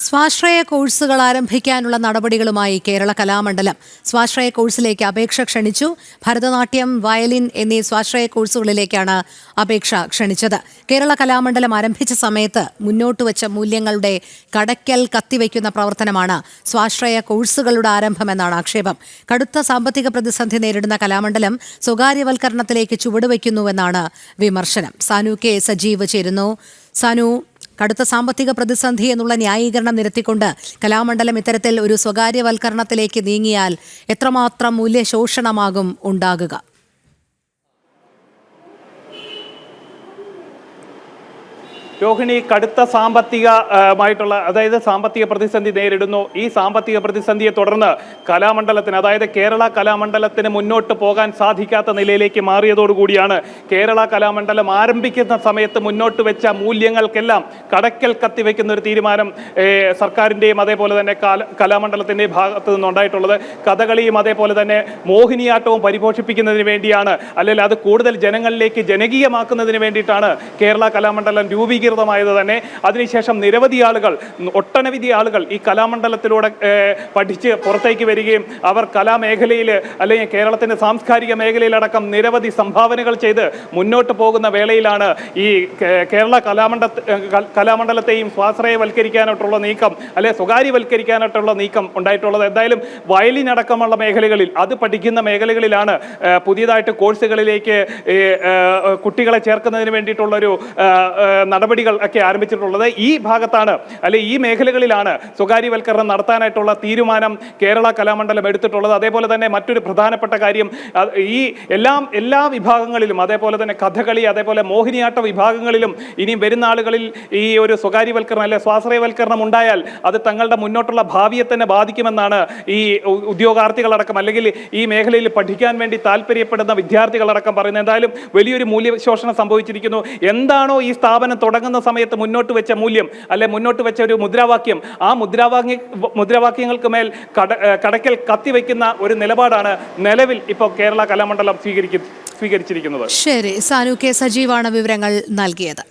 സ്വാശ്രയ കോഴ്സുകൾ ആരംഭിക്കാനുള്ള നടപടികളുമായി കേരള കലാമണ്ഡലം സ്വാശ്രയ കോഴ്സിലേക്ക് അപേക്ഷ ക്ഷണിച്ചു. ഭരതനാട്യം, വയലിൻ എന്നീ സ്വാശ്രയ കോഴ്സുകളിലേക്കാണ് അപേക്ഷ ക്ഷണിച്ചത്. കേരള കലാമണ്ഡലം ആരംഭിച്ച സമയത്ത് മുന്നോട്ടുവച്ച മൂല്യങ്ങളുടെ കടയ്ക്കൽ കത്തിവയ്ക്കുന്ന പ്രവർത്തനമാണ് സ്വാശ്രയ കോഴ്സുകളുടെ ആരംഭമെന്നാണ് ആക്ഷേപം. കടുത്ത സാമ്പത്തിക പ്രതിസന്ധി നേരിടുന്ന കലാമണ്ഡലം സ്വകാര്യവൽക്കരണത്തിലേക്ക് ചുവടുവയ്ക്കുന്നുവെന്നാണ് വിമർശനം. സാനു കെ സജീവ് ചേരുന്നു. സാനു, കടുത്ത സാമ്പത്തിക പ്രതിസന്ധി എന്നുള്ള ന്യായീകരണം നിരത്തിക്കൊണ്ട് കലാമണ്ഡലം ഇത്തരത്തിൽ ഒരു സ്വകാര്യവൽക്കരണത്തിലേക്ക് നീങ്ങിയാൽ എത്രമാത്രം മൂല്യശോഷണമാകും ഉണ്ടാകുക? രോഹിണി, കടുത്ത സാമ്പത്തികമായിട്ടുള്ള സാമ്പത്തിക പ്രതിസന്ധി നേരിടുന്നു. ഈ സാമ്പത്തിക പ്രതിസന്ധിയെ തുടർന്ന് കലാമണ്ഡലത്തിന്, അതായത് കേരള കലാമണ്ഡലത്തിന് മുന്നോട്ട് പോകാൻ സാധിക്കാത്ത നിലയിലേക്ക് മാറിയതോടുകൂടിയാണ് കേരള കലാമണ്ഡലം ആരംഭിക്കുന്ന സമയത്ത് മുന്നോട്ട് വെച്ച മൂല്യങ്ങൾക്കെല്ലാം കടയ്ക്കൽ കത്തിവെക്കുന്ന ഒരു തീരുമാനം സർക്കാരിൻ്റെയും അതേപോലെ തന്നെ കലാമണ്ഡലത്തിൻ്റെയും ഭാഗത്ത് നിന്നുണ്ടായിട്ടുള്ളത്. കഥകളിയും അതേപോലെ തന്നെ മോഹിനിയാട്ടവും പരിപോഷിപ്പിക്കുന്നതിന് വേണ്ടിയാണ്, അല്ലെങ്കിൽ അത് കൂടുതൽ ജനങ്ങളിലേക്ക് ജനകീയമാക്കുന്നതിന് വേണ്ടിയിട്ടാണ് കേരള കലാമണ്ഡലം രൂപീകരിച്ചത് തന്നെ. അതിനുശേഷം നിരവധി ആളുകൾ, ഒട്ടനവധി ആളുകൾ ഈ കലാമണ്ഡലത്തിലൂടെ പഠിച്ച് പുറത്തേക്ക് വരികയും അവർ കലാമേഖലയിൽ അല്ലെങ്കിൽ കേരളത്തിന്റെ സാംസ്കാരിക മേഖലയിലടക്കം നിരവധി സംഭാവനകൾ ചെയ്ത് മുന്നോട്ട് പോകുന്ന വേളയിലാണ് ഈ കേരള കലാമണ്ഡലത്തെയും സ്വാശ്രയവൽക്കരിക്കാനായിട്ടുള്ള നീക്കം, അല്ലെങ്കിൽ സ്വകാര്യവൽക്കരിക്കാനായിട്ടുള്ള നീക്കം ഉണ്ടായിട്ടുള്ളത്. എന്തായാലും വയലിൻ അടക്കമുള്ള മേഖലകളിൽ, അത് പഠിക്കുന്ന മേഖലകളിലാണ് പുതിയതായിട്ട് കോഴ്സുകളിലേക്ക് കുട്ടികളെ ചേർക്കുന്നതിന് വേണ്ടിയിട്ടുള്ളൊരു നടപടികൾ ഒക്കെ ആരംഭിച്ചിട്ടുള്ളത്. ഈ ഭാഗത്താണ്, അല്ലെ ഈ മേഖലകളിലാണ് സ്വകാര്യവൽക്കരണം നടത്താനായിട്ടുള്ള തീരുമാനം കേരള കലാമണ്ഡലം എടുത്തിട്ടുള്ളത്. അതേപോലെ തന്നെ മറ്റൊരു പ്രധാനപ്പെട്ട കാര്യം, ഈ എല്ലാ വിഭാഗങ്ങളിലും, അതേപോലെ തന്നെ കഥകളി, അതേപോലെ മോഹിനിയാട്ട വിഭാഗങ്ങളിലും ഇനിയും വരുന്ന ആളുകളിൽ ഈ ഒരു സ്വകാര്യവൽക്കരണം, അല്ലെ സ്വാശ്രയവൽക്കരണം ഉണ്ടായാൽ അത് തങ്ങളുടെ മുന്നോട്ടുള്ള ഭാവിയെ തന്നെ ബാധിക്കുമെന്നാണ് ഈ ഉദ്യോഗാർത്ഥികളടക്കം, അല്ലെങ്കിൽ ഈ മേഖലയിൽ പഠിക്കാൻ വേണ്ടി താല്പര്യപ്പെടുന്ന വിദ്യാർത്ഥികളടക്കം പറയുന്നത്. എന്തായാലും വലിയൊരു മൂല്യശോഷണം സംഭവിച്ചിരിക്കുന്നു. എന്താണോ ഈ സ്ഥാപനം തുടങ്ങുന്ന സമയത്ത് മുന്നോട്ട് വെച്ച മൂല്യം, അല്ലെ മുന്നോട്ട് വെച്ച ഒരു മുദ്രാവാക്യം, ആ മുദ്രാവാക്യങ്ങൾക്ക് മേൽ കടയ്ക്കൽ കത്തിവെക്കുന്ന ഒരു നിലപാടാണ് നിലവിൽ ഇപ്പോൾ കേരള കലാമണ്ഡലം സ്വീകരിച്ചിരിക്കുന്നത്. ശരി, സാനു കെ സജീവാണ് വിവരങ്ങൾ നൽകിയത്.